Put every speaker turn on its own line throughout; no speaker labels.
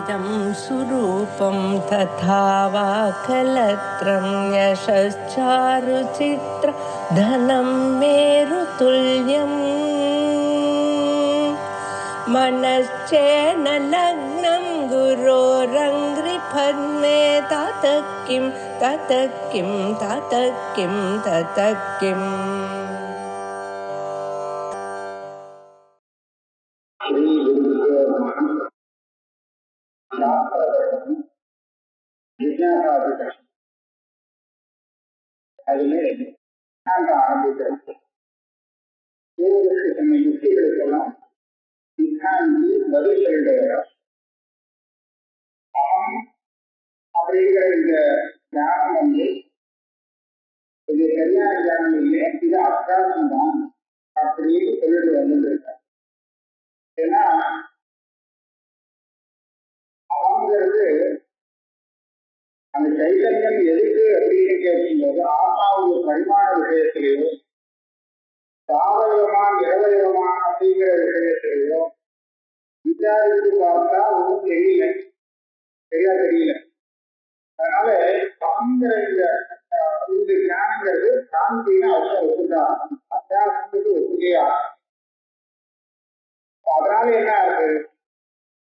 इदं सुरूपं तथा वा कलत्रं यशश्चारुचित्र धनं मेरुतुल्यम् मनश्चेन लग्नं गुरोरङ्घ्रिपद्मे ततः किं ततः किं ततः किं ततः किम्
அதிலே நாங்கள் ஆரம்பிக்கிறோம். நம்ம யுக்திகளுக்கெல்லாம் சித்தாந்தி பதில் சொல்லுகிறார். அப்படிங்கிற இந்த தியானம் வந்து இது சரியான தியானம் இல்லை, இது அபியாசம் தான் அப்படின்னு சொல்லிட்டு வந்துருக்கார். ஏன்னா அவங்கிறது அந்த சைத்தன்யம் எதுக்கு அப்படின்னு கேட்கும்போது ஆத்மாவுடைய பரிமாண விஷயத்திலேயோ சாவயமா நிறவயமா அப்படிங்கிற விஷயத்திலேயோ விசாரித்து பார்த்தா ஒன்றும் தெரியல. அதனால சாங்கிற இந்த ஞானங்கிறது சாந்தின்னு அவசியம் ஒப்புதா, அத்தியாசத்துக்கு ஒப்புகையா. அதனால என்ன ஆகுது,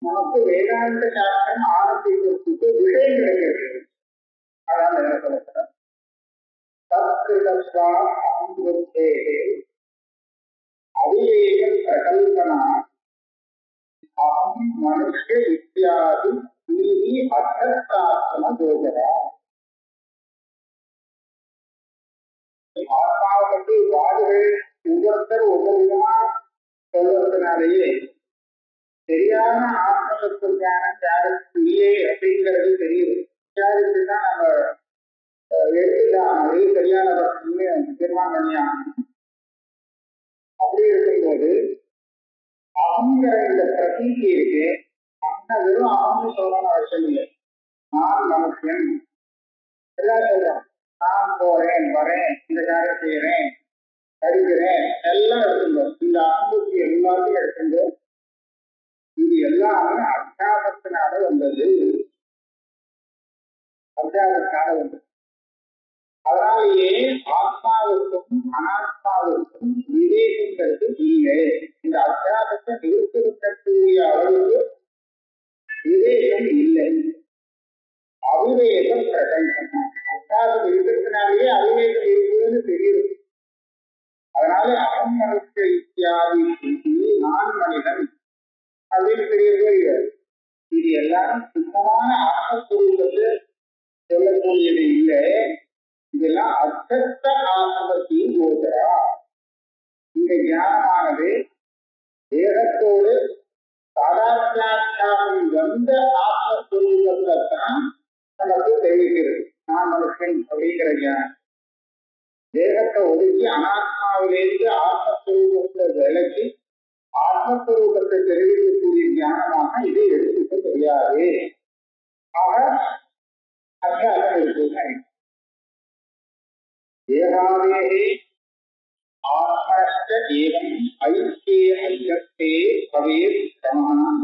நமக்கு வேதாந்த சாஸ்திரம் ஆரம்பிக்கிறதுக்கு விஷயம் கிடைக்கிறது. அதான் என்ன சொல்லுறேன், அவிவேகம் பிரகல்பனா அகம் மனுஷ இத்தியாதி நீதி அர்த்தாத்ம போதரா. ஆத்மாவை பற்றி வாதுகள் ஒவ்வொருத்தர் ஒவ்வொரு விதமா சொல்வதனாலேயே சரியான ஆத்மத்துக்கான யாருக்கு இல்லையே அப்படிங்கிறது தெரியுது. விசாரிச்சுதான் நம்ம எடுத்துக்கலாம், அது சரியான தீர்மானம் பண்ணியாங்க. அப்படி இருக்கும்போது அகங்கிற இந்த பிரதீதி இருக்கு, அந்த வெறும் அகம்னு சொல்லணும்னு அவசியம் இல்லை. நான் மனுஷன் எல்லாம் சொல்றோம், நான் போறேன் வரேன், இந்த காரியம் செய்யறேன் அறிகிறேன் எல்லாம் எடுத்துட்டோம். இந்த அகம்புக்கு எல்லாத்தையும் எடுத்துட்டோம். இது எல்லாமே அத்தியாசத்தினால வந்தது, அத்தியாசத்தினால வந்தது. அதனாலேயே ஆத்மாவுக்கும் அனாத்மாவுக்கும் விவேகங்கிறது இல்லை. இந்த அத்தியாசத்தை நிறுத்திருக்கக்கூடிய அளவுக்கு விவேகம் இல்லை. அவிவேகம் பிரகல்பனா. அத்தியாசம் இருக்கிறதுனாலேயே அவிவேகம் இருக்குதுன்னு தெரியுது. அதனால அகம் மனுஷ இத்தியாதி நான் மனிதன் அப்படின்னு தெரியவே இல்லை. இது எல்லாம் சுத்தமான ஆத்மஸ்வரூபத்தை சொல்லக்கூடியது இல்லை. இதெல்லாம் அர்த்த ஆத்மத்தின் போதரா. இந்த ஞானமானது தேகத்தோடு சாதாரணம் வந்த ஆத்மஸ்வரூபத்தை தான் நமக்கு தெரிவிக்கிறது. நான் மனுஷன் அப்படிங்கிற ஞானம் தேகத்தை ஒதுக்கி அனாத்மாவிலேருந்து ஆத்மஸ்வரூபத்தை விலக்கி ஆத்மஸ்வரூபத்தை தெரிவிக்கக்கூடிய ஞானமாக இதை எடுத்துக்க தெரியாது. ஆக அத்தியாசம் இருக்கு. தேகாதேஹி ஆத்மஸ்த ஏவம் ஐக்கிய ஐயத்தே பவேத் பிரமாணம்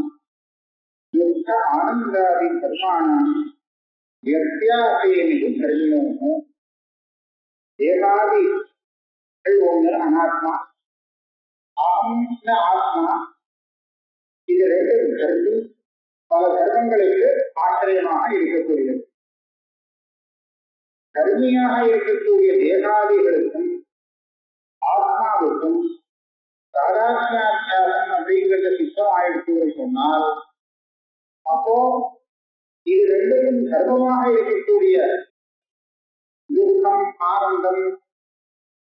யுக்த ஆனந்தாதி பிரமாணம் வித்தியாசேனு தர்மினோ. தேகாதி ஒன்று அனாத்மா, ஆத்மா, இது ரெண்டு கருத்து பல தர்மங்களுக்கு ஆச்சரியமாக இருக்கக்கூடியது. கருமையாக இருக்கக்கூடிய தேகாதிகளுக்கும் ஆத்மாவுக்கும் சாதாரணாத்தியாசம் அப்படிங்கிறத சித்தம் ஆயிடுச்சு சொன்னால், அப்போ இது ரெண்டுக்கும் தர்மமாக இருக்கக்கூடிய துக்கம் ஆனந்தம்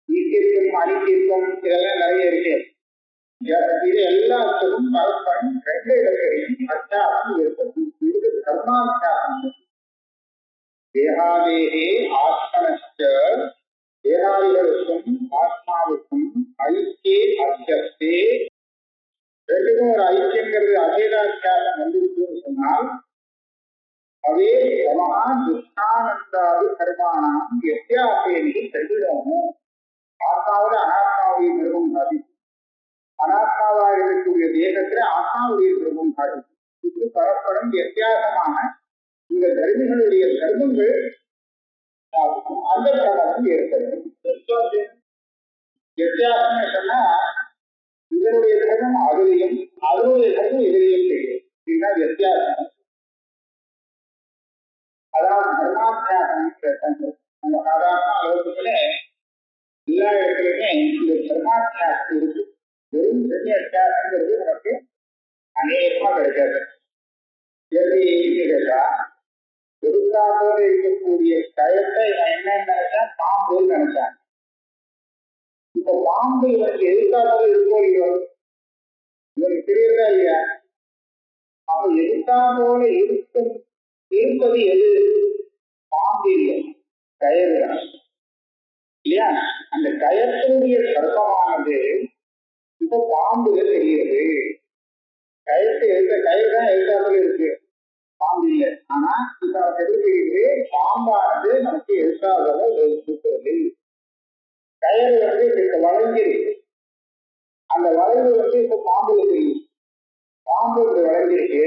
ஈட்டிற்கும் அழித்திற்கும் இதெல்லாம் நிறைய இருக்கு. இது எல்லாத்துக்கும் பரஸ்பரம் ரெண்டு இடங்களையும் அத்தியாசம் ஏற்படும். இது கர்மாத்தியாசம். தேகாதேகே ஆத்மனஸ்ட தேகாதிகளுக்கும் ஆத்மாவுக்கும் ஐக்கியே அத்தியஸ்தே. ரெண்டுக்கும் ஒரு ஐக்கியங்கிறது அபேதாத்தியாசம் வந்திருக்குன்னு சொன்னால் அதே சமஹா துஷ்டானந்தாதி கர்மாணாம் வித்தியாசேனு தெரிவிடமோ. ஆத்மாவோட அனாத்மாவுடைய நிறுவனம் சாதிக்கும், அனாத்மாவாக இருக்கக்கூடிய தேகத்துல ஆத்மாவுடைய நிறுவனம் சாதிக்கும். இது இது பரஸ்பரம் வித்தியாசமான இந்த தர்மிகளுடைய தர்மங்கள் அந்த கிரமத்தில் ஏற்படும். வித்தியாசம் சொன்னா இதனுடைய தர்மம் அதுலையும் அதனுடைய தர்மம் இதிலையும் செய்யும். இதுதான் வித்தியாசம். அதாவது தர்மாத்தியாசம் நம்ம சாதாரண லோகத்துல எல்லா இடத்துலையுமே இந்த தர்மாத்தியாசம் இருக்கு. வெறும் தர்ம அத்தியாசங்கிறது நமக்கு அநேகமா கிடைக்காது. எப்படி கேட்டா எதிர்காலத்தோடு இருக்கக்கூடிய கயத்தை என்ன நினைச்சா பாம்புன்னு நினைச்சான். இப்ப பாம்பு இவனுக்கு எதிர்காலத்தோடு இருக்கோ இல்லையோ இவனுக்கு தெரியறதா இல்லையா? அப்ப எதிர்காலத்தோடு இருப்பது எது? பாம்பு இல்லை, கயறு தான் இல்லையா? அந்த கயத்தினுடைய சர்ப்பமானது இப்ப பாம்புல தெரியுது. கயிறு தான் எதிர்காலத்துல இருக்கு, பாம்பு இல்லை. ஆனா இப்ப தெரிவிக்கிறது பாம்பானது நமக்கு எதிர்கால இருக்கிறது. கயிறு இப்ப வளைஞ்சிருக்கு. அந்த வளைவு இப்ப பாம்புல தெரியும். பாம்பு இப்ப வளைஞ்சிருக்கு.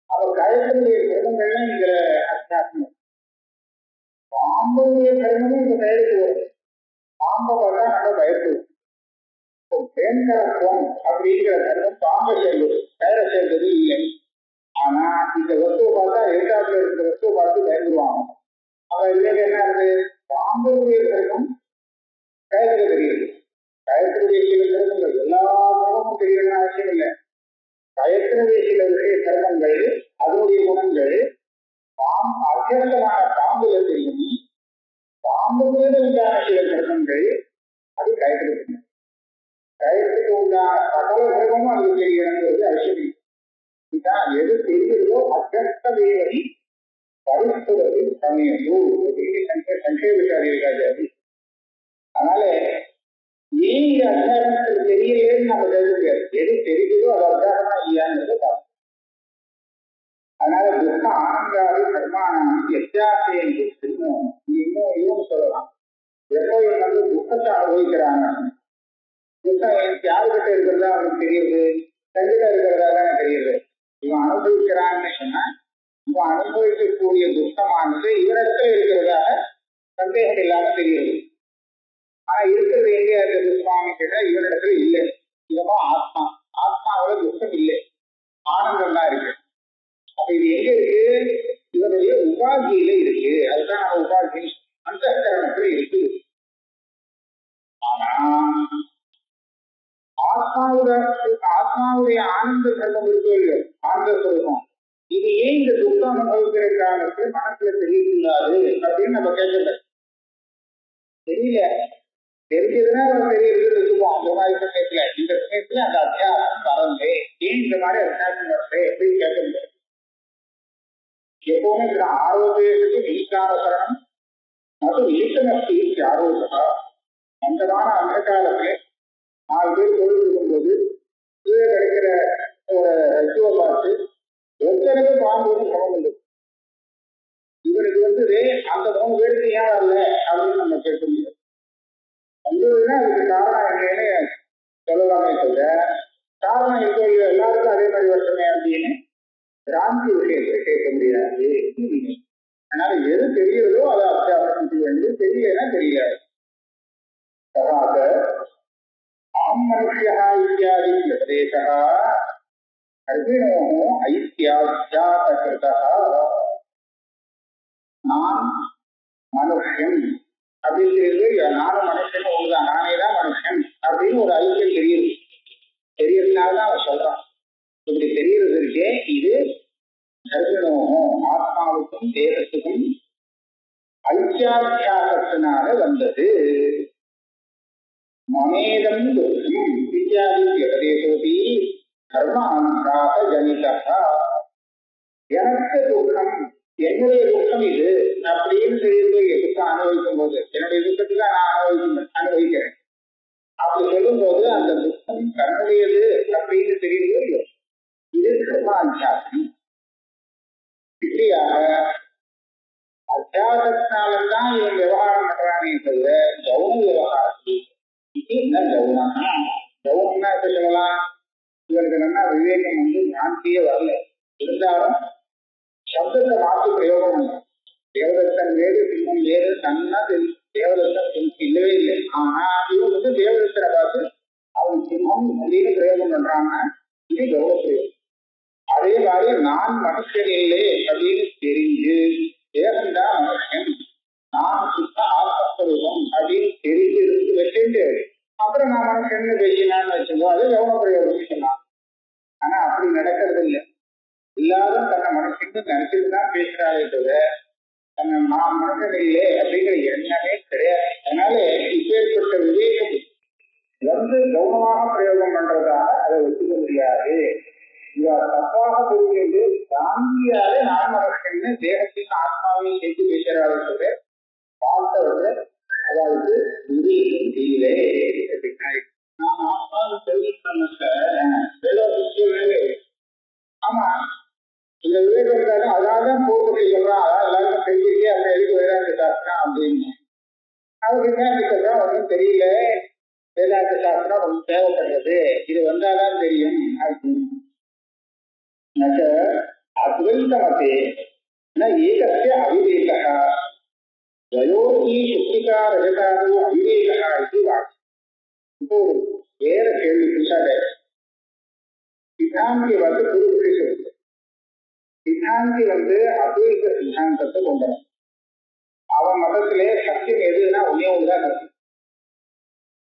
அப்ப கயத்தினுடைய கிரகங்கள்லாம் இதுல அத்தியாசம். பாம்புடைய கிரகமும் இந்த கயிறுக்கு வரும். பாம்பை பார்த்தா நம்ம பயப்படுவோம். தேன்கரம் அப்படிங்கிற கருதம் பாம்பை சேர்ந்தது, கயிறை சேர்ந்தது இல்லை. ஆனா இந்த வஸ்துவை பார்த்தா எதிர்காலத்துல இருக்கிற வஸ்துவை பார்த்து பயந்துருவாங்க. அவன் இல்லைங்க என்ன இருக்கு? பாம்புடைய கிரகம் கயத்துல தெரியுது. கயத்தினுடைய சில கிரகங்கள் எல்லா கிரகமும் தெரியணும்னு அவசியம் இல்லை. கயத்தினுடைய சில விஷய கிரகங்கள் அதனுடைய குணங்கள் அத்தியவசமான பாம்புல தெரியும். பாம்பு மீது உண்டான சில கிரகங்கள் அது கயத்துல தெரியும். கயத்துக்கு உண்டான சகல கிரகமும் அது தெரியணுங்கிறது அவசியம் இல்லை. இதுதான் எது தெரிகிறதோ அத்தியஸ்த தேவனை பரிசுரத்தின் சமயம் சங்கேபிச்சாரி இருக்காது. அதனால ஏன் இந்த அத்தியாசத்துக்கு தெரியலேன்னு நம்ம தெரிஞ்சுக்காது. எது தெரியுதோ அது அத்தியாசமா இல்லையான்னு பார்ப்போம். அதனால துக்க ஆனந்தாதி கர்மானம் வித்தியாசம் என்று திரும்பவும் இன்னும் சொல்லலாம். எப்போ இவங்க துக்கத்தை அனுபவிக்கிறாங்க, துக்கம் யாருக்கிட்ட இருக்கிறதா அவனுக்கு தெரியுது, தங்கிட்ட இருக்கிறதா தானே தெரியுது. இவன் அனுபவிக்கிறான்னு சொன்னா இவன் அனுபவிக்கக்கூடிய துக்கமானது இவனிடத்துல இருக்கிறதாக சந்தேகம் இல்லாம தெரியுது. ஆனா இருக்கிறது எங்க அந்த துக்கமானு கேட்டா இவனிடத்துல இல்லை. இதுதான் ஆத்மா. ஆத்மாவோட துக்கம் இல்லை, ஆனந்தம் தான் இருக்கு. அப்ப இது எங்க இருக்கு? இவனுடைய உபாதியில இருக்கு. அதுதான் நம்ம உபாதி அந்த கரணத்துல இருக்கு. ஆனா ஆத்மாவுடைய ஆனந்த தர்மம் இருக்கோ இல்லையோ, ஆனந்த சுரூபம், இது ஏன் இந்த துக்கம் அனுபவிக்கிற காலத்துல மனசுல தெரியக்கூடாது அப்படின்னு நம்ம கேட்கல. தெரியல, தெரிஞ்சதுன்னா நம்ம தெரியுது வச்சுக்குவோம். அந்த மாதிரி சமயத்துல இந்த சமயத்துல அந்த அத்தியாசம் வரலே, ஏன் இந்த மாதிரி அத்தியாசம் வரலே அப்படின்னு கேட்க முடியாது. எப்பவுமே ஆரோக்கியத்துக்கு நீக்காரசரணம் அது நீக்கமஸ்தி ஆரோக்கியா. அந்தமான அந்த காலத்துல 4 பேர் தொழில் போது கீழே கிடைக்கிற ஒரு ரசுவை பார்த்து ஒருத்தருக்கு பாம்பு சமம் உண்டு. இவனுக்கு அந்த 3 பேருக்கு ஏன் வரல அப்படின்னு நம்ம கேட்க முடியும். வந்ததுன்னா அதுக்கு காரணம் என்னன்னு சொல்லலாமே சொல்ல, காரணம் இப்போ எல்லாருக்கும் அதே மாதிரி வருஷமே அப்படின்னு பிராந்தி விஷயத்தை கேட்க முடியாது. அதனால எது தெரியுதோ அதை அத்தியாசம் செய்ய வேண்டியது, தெரியலன்னா தெரியாது. மனுஷா இத்தியாதி நிர்தேசா அர்ஜுனோ ஐத்தியாத்யாதகிருதா. நான் மனுஷன் அப்படிங்கிறது, நானும் மனுஷன் ஒண்ணுதான், நானே தான் மனுஷன் அப்படின்னு ஒரு ஐக்கியம் தெரியுது. தெரியறதுனாலதான் அவன் சொல்றான். இப்படி தெரியறது இருக்கே, இது அர்ஜுனோகம் ஆத்மாவுக்கும் தேகத்துக்கும் ஐக்கியாத்தியாசத்தினால வந்தது. மமேதம் துக்கம் இத்தியாதி உபதேசோபி கர்மானுசாக ஜனிதா. எனக்கு துக்கம், என்னுடைய துக்கம் இது அப்படின்னு தெரியுது. துக்கம் அனுபவிக்கும் போது என்னுடைய துக்கத்துக்கு நான் அனுபவிக்கிறேன் அப்படி சொல்லும் போது அந்த துக்கம் தன்னுடையது அப்படின்னு தெரியுது. இது கர்மானுசாசம். இப்படியாக அத்தியாசத்தினால்தான் இவன் விவகாரம் பண்றானே தவிர கௌன விவகாரத்தில் இது என்ன கௌனா. கௌனம்னா எப்படி சொல்லலாம்? இவருக்கு நல்லா விவேகம் சாந்தியே வரல. இருந்தாலும் சப்தத்தை மாற்றி பிரயோகம் பண்ணலாம். தேவதத்தன் வேறு சிம்மம் வேறு தன்னா தேவதத்தன் இல்லவே இல்லை. ஆனா இவன் தேவதத்தனை பார்த்து அவன் சிம்மம் அப்படின்னு பிரயோகம் பண்றாங்க. இது கௌரவ பிரயோகம். அதே மாதிரி நான் மனுஷன் இல்லை அப்படின்னு தெரிஞ்சு தேவன்தான் மனுஷன், நான் சுத்த ஆத்மஸ்வரூபம் அப்படின்னு தெரிஞ்சு இருந்து வச்சுட்டு அப்புறம் நான் மனுஷன்னு பேசினான்னு வச்சுக்கோ, அது கௌரவ பிரயோகம் சொன்னான். ஆனா அப்படி நடக்கிறது இல்லை. எல்லாரும் தன்னை மனுஷன்னு நினைச்சிட்டு தான் பேசுறாரே தவிர தன்னை நான் மனுஷன் இல்லை அப்படிங்கிற எண்ணமே கிடையாது. அதனால இப்பேற்பட்ட விவேகம் கௌரவமாக பிரயோகம் பண்றதால அதை ஒத்துக்க முடியாது. தப்பாக புரிந்து சாந்தியாலே நான் மனுஷன்னு தேகத்தின் ஆத்மாவையும் சேர்த்து பேசுறாரு பார்த்தவர்கள் அதாவது விவேகம் இல்லை அப்படின்னா நான் ஆத்மாவை தெரிவிக்க. ஆமா, இந்த விவேகம் தானே அதான் போட்டு சொல்றான். அதான் எல்லாருக்கும் தெரிஞ்சிருக்கே அந்த எதுக்கு வேதாந்த சாஸ்திரம் அப்படின்னு. அது விஞ்ஞானி சொல்றான் ஒன்றும் தெரியல, வேதாந்த சாஸ்திரம் ரொம்ப தேவைப்படுறது, இது வந்தாதான் தெரியும் அப்படின்னு. அத்வைதமதே ஏகஸ்ய அவிவேகः द्वयोर्हि शुक्तिका रजतादो अविवेकः इति वाक्यम्. இப்போ வேற கேள்வி புதுசாக சித்தாந்தி குரு சொல்லுது. சித்தாந்தி அத்வைத சித்தாந்தத்தை கொண்டவன். அவன் மதத்திலே சத்தியம் எதுன்னா ஒன்னே ஒண்ணுதான் சத்தியம்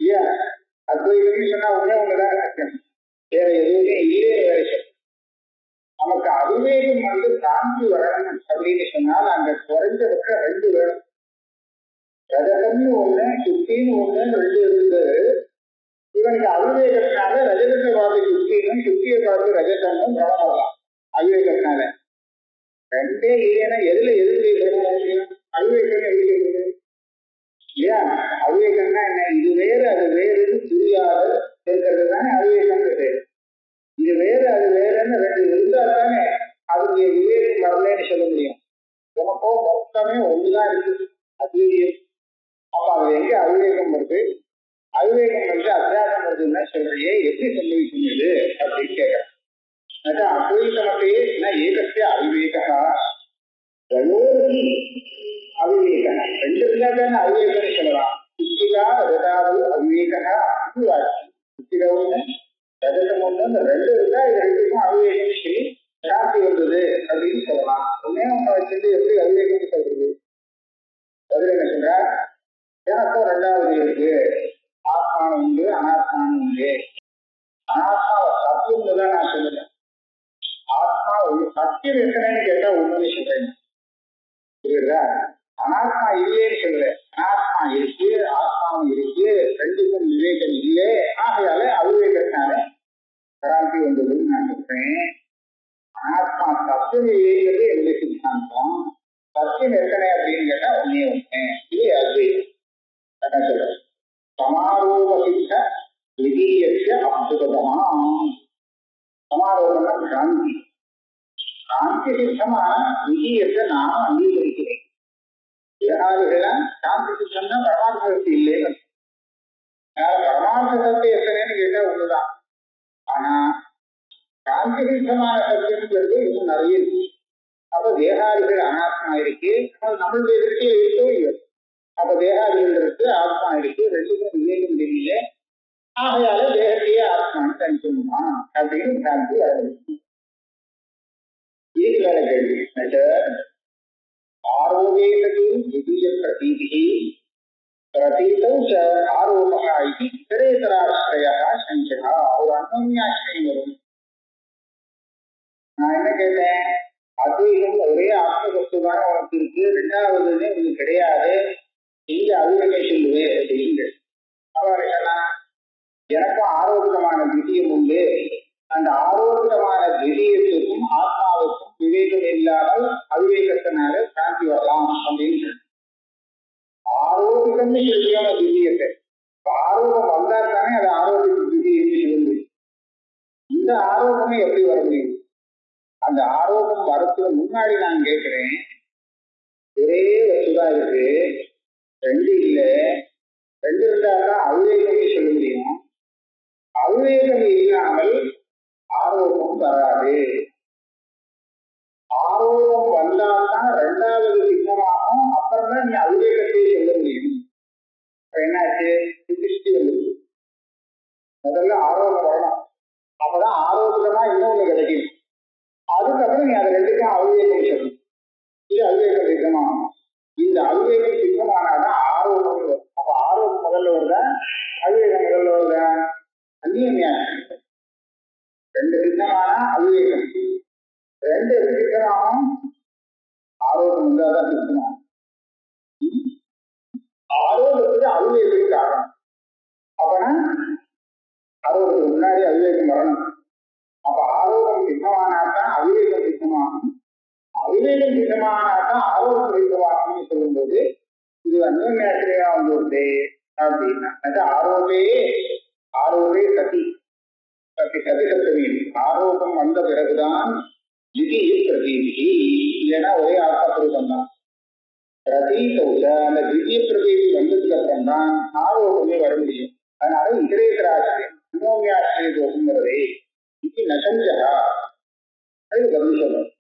இல்லையா? அத்வைதம்னு சொன்னா ஒன்னே ஒண்ணுதான் சத்தியம், வேற எதுவுமே இல்லையே. வேற சத்தியம் நமக்கு அவிவேகம் சாந்தி வரணும் அப்படின்னு சொன்னால் அங்க குறைஞ்சதுக்கு ரெண்டு வேணும். ரஜகம்னு ஒண்ணு சுத்தின்னு ஒண்ணு ரெண்டு இருந்தது. இவனுக்கு அவிவேகத்தினால ரஜகத்தை பார்த்து சுத்தினும் சுத்தியை பார்த்து ரஜகமும் பிரபலம். அவிவேகத்தினால ரெண்டே இல்லைன்னா எதுல முடியும்? அவிவேகம் எதுக்கு இல்லையா? அவிவேகம்னா என்ன? இது வேறு அது வேறுன்னு புரியாது இருக்கிறது தானே அவிவேகம். இது வேறு அது வேறுன்னு ரெண்டு இருந்தா தானே அதுக்கு விவேகம் வரலன்னு சொல்ல முடியும். உனக்கோ மொத்தமே ஒண்ணுதான் இருக்கு அத்வைதம். அப்ப அது எங்க அவிவேகம் வருது? அவிவேகம் அத்தியாசம் வருதுன்னா சொல்றியே, எப்படி சம்பவிக்கிறது அப்படின்னு கேட்கிறேன். அத்வைதமத்தையே ஏகஸ்ய அவிவேகா அவிவேக ரெண்டு இருந்தா தானே அவிவேகம்னு சொல்லலாம். சுத்திகா ரஜதாது அவிவேகா சுத்திகா ஒண்ணு ரஜதம் ஒண்ணு, இந்த ரெண்டு இருந்தா இது ரெண்டுக்கும் அவிவேகம் சொல்லி சாந்தி வந்தது அப்படின்னு சொல்லலாம். ஒன்னே ஒண்ணு வச்சுட்டு எப்படி அவிவேகம் சொல்றது? பதில் என்ன சொல்ற? எனக்கும் ரெண்டாவது இருக்கு, ஆத்மானம் உண்டு அனாத்மானம் உண்டு. அனாத்மாவை சத்தியம் தான் நான் சொல்லுறேன். ஆத்மா ஒரு சத்தியம் இருக்கணும்னு கேட்டா ஒண்ணுன்னு சொல்றேன், புரியுதா? அனாத்மா இல்லையேன்னு சொல்றேன். அனாத்மா இருக்கு, ஆத்மாவும் இருக்கு, ரெண்டுக்கும் விவேகம் இல்லை. ஆகையால அவிவேகத்தினால கிராந்தி வந்ததுன்னு நான் சொல்றேன். அனாத்மா சத்தியம் இல்லைங்கிறது என்னுடைய சித்தாந்தம். சத்தியம் எத்தனை அப்படின்னு கேட்டா ஒன்னே ஒண்ணு, இது அத்வைதம். என்ன சொல்றேன்? சமாரோபசித்த விதீயஸ்ய அத்புதமா. சமாரோபம்னா கிராந்தி. சாந்தி சித்தமான விஜயத்தை நானும் அங்கீகரிக்கிறேன். விவகாரிகள்லாம் சாந்தி சித்தம்னா பரமார்த்த சக்தி இல்லைன்னு. பரமார்த்த சக்தி எத்தனைன்னு கேட்டா ஒண்ணுதான். ஆனா சாந்தி சித்தமான சக்திங்கிறது இன்னும் நிறைய இருக்கு. அப்ப தேகாதிகள் அனாத்மா இருக்கு, நம்மளுடைய திருஷ்டியில இருக்கோ இல்லையோ. அப்ப தேகாதிகள் இருக்கு, ஆத்மா இருக்கு, ரெண்டுக்கும் விவேகம் தெரியல. ஆகையால தேகத்தையே ஆத்மான்னு தனிக்கணுமா அப்படின்னு சாந்தி ஆரம்பிச்சு. एक वाला केळ्वी आरोपेषु द्वितीय प्रतीतिः प्रतीतौ च आरोपः इति इतरेतराश्रयः संशयः और अन्योन्याश्रயம் வரும். நான் என்ன கேட்டேன்? அத்வைதம் ஒரே ஆத்மவஸ்துவான உனக்கு இருக்கு, ரெண்டாவதுன்னு உனக்கு கிடையாது, இங்க அவிவேகம் சொல்லுவே அப்படின்னு. அவர் என்ன, எனக்கும் ஆரோக்கியமான திவ்யம் உண்டு, அந்த ஆரோக்கியமான திவ்யத்துக்கும் ஆத்மாவுக்கும் விவேகம் இல்லாமல் அவிவேகத்தினால சாந்தி வரலாம் அப்படின்னு. ஆரோக்கியம்னு சொல்லியான திவ்யத்தை ஆரோகம் வந்தா தானே அது ஆரோக்கிய திவ்யம் சொல்லு. இந்த ஆரோகமே எப்படி வர முடியும்? அந்த ஆரோகம் வரத்துக்கு முன்னாடி நான் கேட்கிறேன், ஒரே வசுதான் இருக்கு, ரெண்டு இல்லை, ரெண்டு இருந்தால்தான் அவிவேகம்னு சொல்ல முடியும். அவிவேகம் இல்லாமல் ஆரோகம் வராது. வராது. ஆரோகம் வந்தால்தான் ரெண்டாவது சித்தமாகும். அப்புறம் தான் நீ அவிவேகத்தை சொல்ல முடியும். என்னாச்சு? திருஷ்டி வந்துருக்கு. முதல்ல ஆரோகம் வரணும். அப்பதான் ஆரோக்கியமா இன்னொன்னு கிடைக்கும். அதுக்கப்புறம் நீ அதை ரெண்டுக்கும் அவிவேகம் சொல்லணும். இது அவிவேகம் சித்தமாகும். இந்த அவிவேகம் சித்தமானாதான் ஆரோகம் வரும். அப்ப ஆரோகம் முதல்ல வருதா, அவிவேகம் முதல்ல வருதா? அந்நியம். ரெண்டு சித்தமான அவிவேகம். ரெண்டு சித்தமாகும். ஆரோகம் வந்தாதான் சித்தமாகும். ஆரோகத்துக்கு அவிவேகம் காரணம். அப்பனா ஆரோகத்துக்கு முன்னாடி அவிவேகம் வரணும். அப்ப ஆரோகம் சித்தமானாதான் அவிவேகம் சித்தமாகும். அவிவேகம் சித்தமானாதான் ஆரோகம் சித்தமாகும்னு சொல்லும்போது இது அந்நியா வந்து அப்படின்னா ஆரோகே சதி சதி சப்தமி. ஆரோகம் வந்த பிறகுதான் திதிய பிரதீதி. இல்லைன்னா ஒரே ஆத்மஸ்வரூபம் தான். பிரதீசௌச்ச அந்த திவ்ய பிரதீதி வந்ததுக்கு அப்புறம் தான் ஆரோகமே வர முடியும். அதனால இதரேதராசிரியம் அந்யோன்யாசிரிய தோஷங்கிறதே இது நசஞ்சா. அது பதில் சொல்லணும்.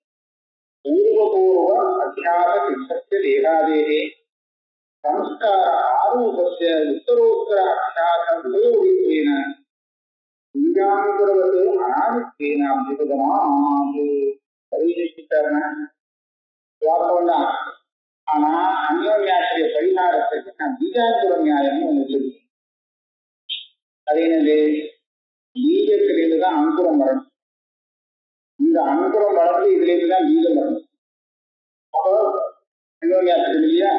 பூர்வபூர்வ அத்தியாச சித்தஸ்ய தேகாதேகே சம்ஸ்கார ஆரூபஸ்ய உத்தரோத்தர அத்தியாச உபயோகித்வேன பீஜாங்குரவது அநாதித்வேன அபியுதமாது. பரிசீலித்தார்னா வார்த்தம் தான். ஆனா அந்யோன்யாசிரிய பரிகாரத்துக்கு நான் பீஜாங்குர நியாயம்னு ஒண்ணு சொல்லுவேன். அது என்னது? பீஜத்திலிருந்து தான் அங்குரம் வரணும். இந்த அங்குரம் வளர்ந்து இதுல இருந்துதான் பீஜம் வரணும். அப்போ அந்யோன்யாசிரியம் இல்லையா?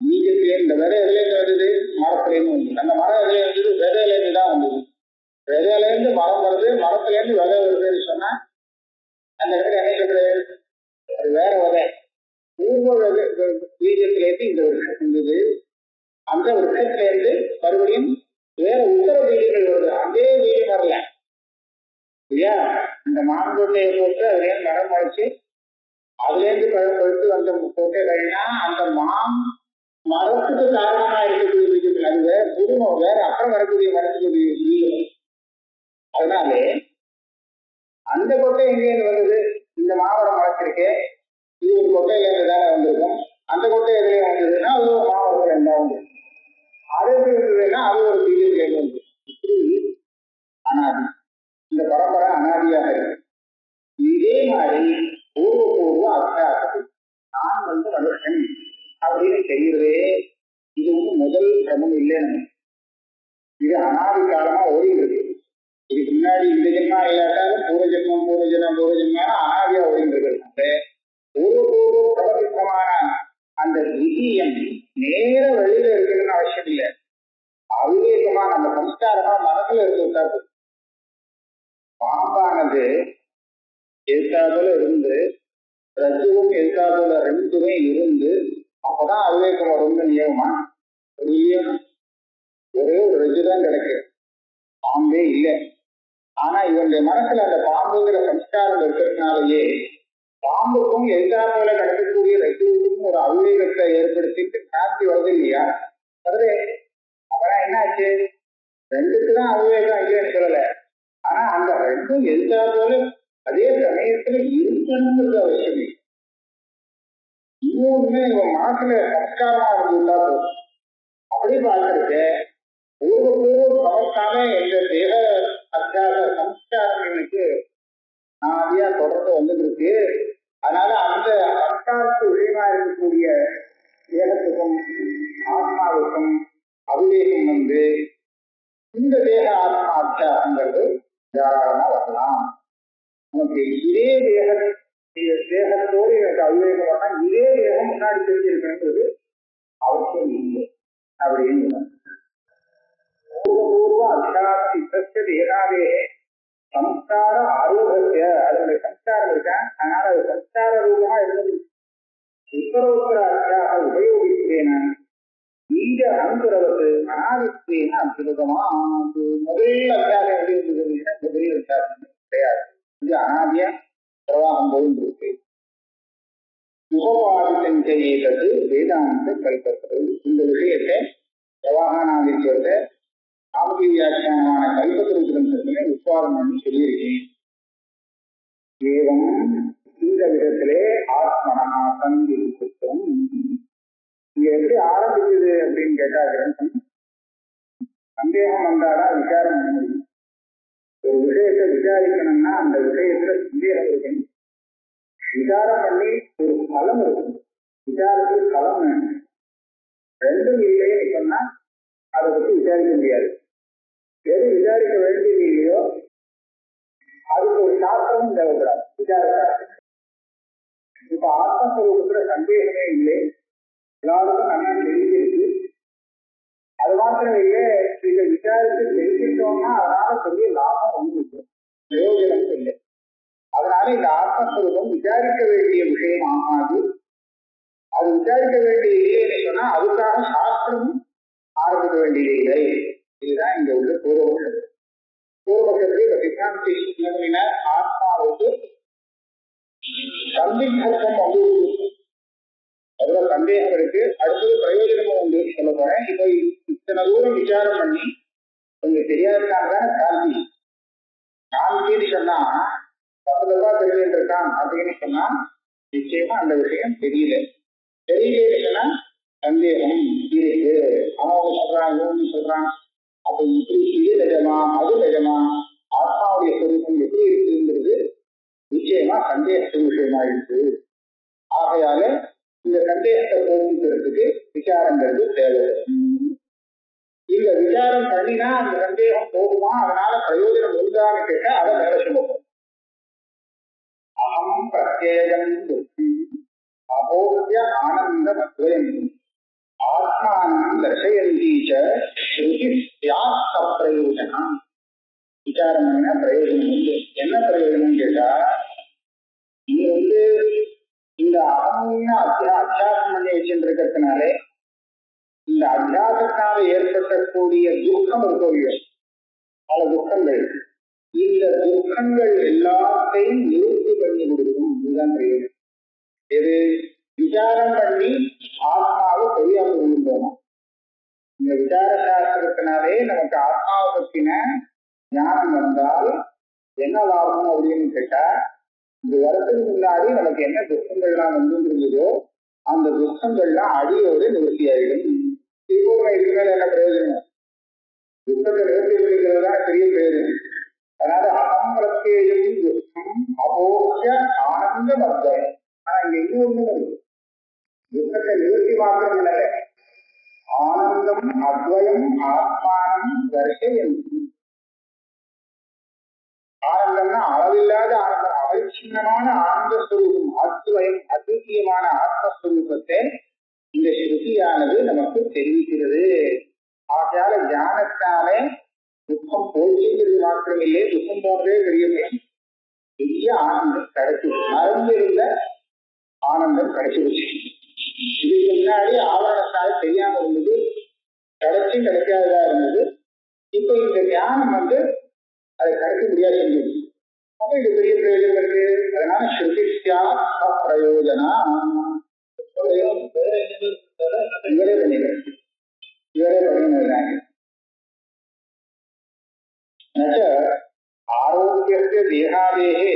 பீஜத்திலே இந்த விதை எதுல இருந்து வந்தது? மரத்திலேருந்து வந்தது. அந்த மரம் எதுல இருந்தது? விதையில இருந்து தான் வந்தது. விதையில இருந்து மரம் வருது, மரத்துல இருந்து விதை வருதுன்னு சொன்னா அந்த இடத்துல என்ன சொல்றது? அது வேற விதை. பூர்வ பீஜத்திலேருந்து இந்த விருட்சம் இருந்தது. அந்த விருட்சத்திலேருந்து மறுபடியும் வேற உத்தர பீஜங்கள் வருது. அதே பீஜம் வரல இல்லையா? இந்த மாங்கொட்டையை போட்டு அதுலேருந்து மரம் வளைச்சு அதுலேருந்து பழம் பழுத்து வந்த கொட்டைகள்னா அந்த மரத்துக்கு காரணமா இருக்கக்கூடிய பீஜங்கள். அது வேற புதுமம், வேற அப்புறம் வரக்கூடிய மரத்துக்குரிய பீஜம். அதனாலே அந்த கொட்டை எங்கேருந்து வந்தது? இந்த மாமரம் வளர்ச்சிருக்கே, இது ஒரு கொட்டையில இருந்து தானே வந்திருக்கும். அந்த கொட்டை எதுலையும் வந்ததுன்னா அது ஒரு மாமரம் ரெண்டாவது. அது எப்படி இருந்ததுன்னா அது ஒரு பீஜத்திலேருந்து வந்து. இப்படி அனாதி. இந்த பரம்பரை அனாதியாக இருக்கு. இதே மாதிரி பூர்வ அத்தியாசம் நான் மனுஷன் அப்படின்னு செய்யறதே இது முதல் கிரமம் இல்லைன்னு. இது அனாதி காலமா ஓடிட்டு இருக்கு. இதுக்கு முன்னாடி இந்த ஜென்மா இல்லாட்டாலும் பூர்வஜன்மா அனாதியா ஓடிட்டு இருக்கிறது. பூர்வ பிரபலித்தமான அந்த விதியம் நேர வெளியில இருக்குன்னு அவசியம் இல்லை. அவிவேகமா நம்ம சம்ஸ்காரமா மனசுல இருக்காது. பாம்பானது எதிர்கால இருந்து ரஜுவும் எதிர்கால ரெண்டுமே இருந்து அப்பதான் அவிவேகம் வரும்னு நியமமா? ஒரே ஒரு ரஜுதான் கிடைக்கு, பாம்பே இல்லை. ஆனா இவனுடைய மனசுல அந்த பாம்புங்கிற சம்ஸ்காரம் இருக்கிறதுனாலேயே பாம்புக்கும் எதிர்கால கிடைக்கக்கூடிய ரஜுவுக்கும் ஒரு அவிவேகத்தை ஏற்படுத்திட்டு காட்சி வருது இல்லையா? வருது. அப்புறம் என்ன ஆச்சு? ரெண்டுக்குதான் அவிவேகம் இல்லைன்னு சொல்லல. ஆனா அந்த ரெண்டும் எதிர்கால அதே சமயத்துல இருக்கணுங்கிறது அவசியம் இல்லை. இன்னொன்னு இவன் மனசுல சம்ஸ்காரமா இருந்துட்டா போதும். அப்படி பார்க்கறது பூர்வ பவத்தான எந்த தேக அத்தியாச சம்ஸ்காரம் எனக்கு ஆதியா தொடர்ந்து வந்துட்டு இருக்கு. அதனால அந்த சம்ஸ்காரத்து விஷயமா இருக்கக்கூடிய தேகத்துக்கும் ஆத்மாவுக்கும் அவிவேகம் வந்து இந்த தேக ஆத்மா அத்தியாசங்கிறது தாராளமா வரலாம். நமக்கு இதே தேகத்தோடு எனக்கு அவிவேகம் வரலாம், இதே தேகம் முன்னாடி தெரிஞ்சிருக்கிறது அவசியம் இல்லை அப்படின்னு. பூர்வ அத்தியாச தேகாவே சம்ஸ்கார ஆரோகத்திய அதனுடைய சம்ஸ்காரம் இருக்கேன். அதனால அது சம்ஸ்கார ரூபமா இருந்தது. உத்தரோத்தர அத்தியாக உபயோகிக்கிறேன். பீஜ அனுப்புறது அனாதித்வேன அபிருதமா. முதல் அத்தியாகம் எப்படி இருந்தது? முதல் அத்தியாகம் கிடையாது. இது அனாதிய பிரவாகம் போயிட்டு இருக்கு. உபபாதித்தது வேதாந்த கல்பத்தது. இந்த விஷயத்தை பிரவாகனாதித்யத்தை சாமதி வியாக்கியானமான கல்பத்திரு கிரந்தத்திலே உட்பாரம் பண்ணி சொல்லியிருக்கேன். சந்திருக்கும். இங்க எப்படி ஆரம்பிக்குது அப்படின்னு கேட்டா சந்தேகம் வந்தாதான் விசாரம் பண்ண முடியும். ஒரு விஷயத்தை விசாரிக்கணும்னா அந்த விஷயத்துல சந்தேகம் இருக்கணும். விசாரம் பண்ணி ஒரு பலம் இருக்கும். விசாரத்தில் பலம் வேணும். ரெண்டும் இல்லையே சொன்னா அதை பற்றி விசாரிக்க முடியாது. எது விசாரிக்க வேண்டியது இல்லையோ அதுக்கு ஒரு சாஸ்திரமும் தேவைப்படாது. விசார சாஸ்திரம். இப்ப ஆத்மஸ்வரூபத்துல சந்தேகமே இல்லை, எல்லாருக்கும் நல்லா தெரிஞ்சிருக்கு. அது மாத்திரம் இல்லை, இதை விசாரித்து தெரிஞ்சிட்டோம்னா அதனால பெரிய லாபம் ஒன்று பிரயோஜனம் இல்லை. அதனால இந்த ஆத்மஸ்வரூபம் விசாரிக்க வேண்டிய விஷயம் ஆகாது. அது விசாரிக்க வேண்டிய இல்லைன்னு சொன்னா அதுக்காக சாஸ்திரமும் ஆரம்பிக்க வேண்டியது இல்லை. இதுதான் இங்க உள்ள பூர்வபக்ஷம். பூர்வபக்ஷத்திலே சித்தாந்த ஆத்மாவுக்கு சந்தித்தம் வந்து அதுல சந்தேகம் இருக்கு. அடுத்தது பிரயோஜனமும் உண்டு சொல்ல போறேன். இப்ப இத்தனை தூரம் விசாரம் பண்ணி உங்களுக்கு தெரியாததுனாலதான் காந்தி காந்தின்னு சொன்னா 10 ரூபா தெரிஞ்சுட்டு இருக்கான் அப்படின்னு சொன்னா நிச்சயமா அந்த விஷயம் தெரியலன்னு சொன்னா சந்தேகம் இருக்கு. அவன் சொல்றான் இவன் சொல்றான் அப்ப இப்படி இது நிஜமா அது நிஜமா ஆத்மாவுடைய சொரூபம் எப்படி இருக்குங்கிறது நிச்சயமா சந்தேகத்தின் விஷயமா இருக்கு. ஆகையால இந்த சந்தேகத்தை போக்குறதுக்கு விசாரங்கிறது தேவை. இந்த விசாரம் பண்ணினா அந்த சந்தேகம் போகுமா, அதனால பிரயோஜனம் உண்டான்னு கேட்டா அதை வேற சொல்லுவோம். அகம் பிரத்யேகம் அபோக்ய ஆனந்த மத்வயம் ஆத்மானம் தர்சயந்தீச்ச ஸ்ருதி ஸ்யாத் பிரயோஜனம். விசாரம் பண்ணினா பிரயோஜனம் உண்டு. என்ன பிரயோஜனம் கேட்டா, நீ இந்த அகம்னு அத்தியாசம் பண்ணி வச்சுருக்கிறதுனாலே இந்த அத்தியாசத்தினால ஏற்பட்டக்கூடிய துக்கம் இருக்கோ பல துக்கங்கள், இந்த துக்கங்கள் எல்லாத்தையும் நிவர்த்தி பண்ணி கொடுக்கும். இதுதான் பிரயோஜனம். எது விசாரம் பண்ணி ஆத்மாவை தெரியாம கொண்டு. இந்த விசார சாஸ்திரத்தினாலே நமக்கு ஆத்மாவை பற்றின ஞானம் வந்தால் என்ன லாபம் அப்படின்னு கேட்டா, இந்த வரத்துக்கு முன்னாடி நமக்கு என்ன துக்கங்கள்லாம் வந்துருந்ததோ அந்த துக்கங்கள்லாம் அடியோடு நிவர்த்தி ஆகிடும். இப்போ இதுக்கு மேல என்ன பிரயோஜனம்? துக்கத்தை நிவர்த்தி பண்ணிக்கிறதுதான் பெரிய பிரயோஜனம். அதனால அகம் பிரத்யேகம் துக்கம் அபோக்ய ஆனந்த மத்தம். ஆனா இங்க இன்னொன்னு துக்கத்தை நிவர்த்தி மாத்திரம் இல்லை, ஆனந்தம் அத்வயம் ஆத்மானம் தர்சயந்தி. ஆனந்தம்னா அளவில்லாத ஆனந்தம், அபரிச்சின்னமான ஆனந்த ஸ்வரூபம், அத்வயம் அத்விதீயமான ஆத்மஸ்வரூபத்தை இந்த ஸ்ருதியானது நமக்கு தெரிவிக்கிறது. ஆகையால ஞானத்தாலே துக்கம் போச்சுங்கிறது மாத்திரமில்லை, துக்கம் போன்றே பெரிய ஆனந்தம் கிடைச்சு, மறந்திருந்த ஆனந்தம் கிடைச்சிருச்சு. இதுக்கு முன்னாடி ஆவரணத்தால தெரியாம இருந்தது, கிடைக்காததா இருந்தது. இப்ப இந்த ஞானம் அதை கிடைக்க முடியாது இருந்தது. அப்ப இது பெரிய பிரயோஜனம் இருக்கு. அதனால ஸ்ருதிஷ்யா பிரயோஜனா இவரே பண்ணினாங்க. ஆரோக்கியத்தை தேகாதேகே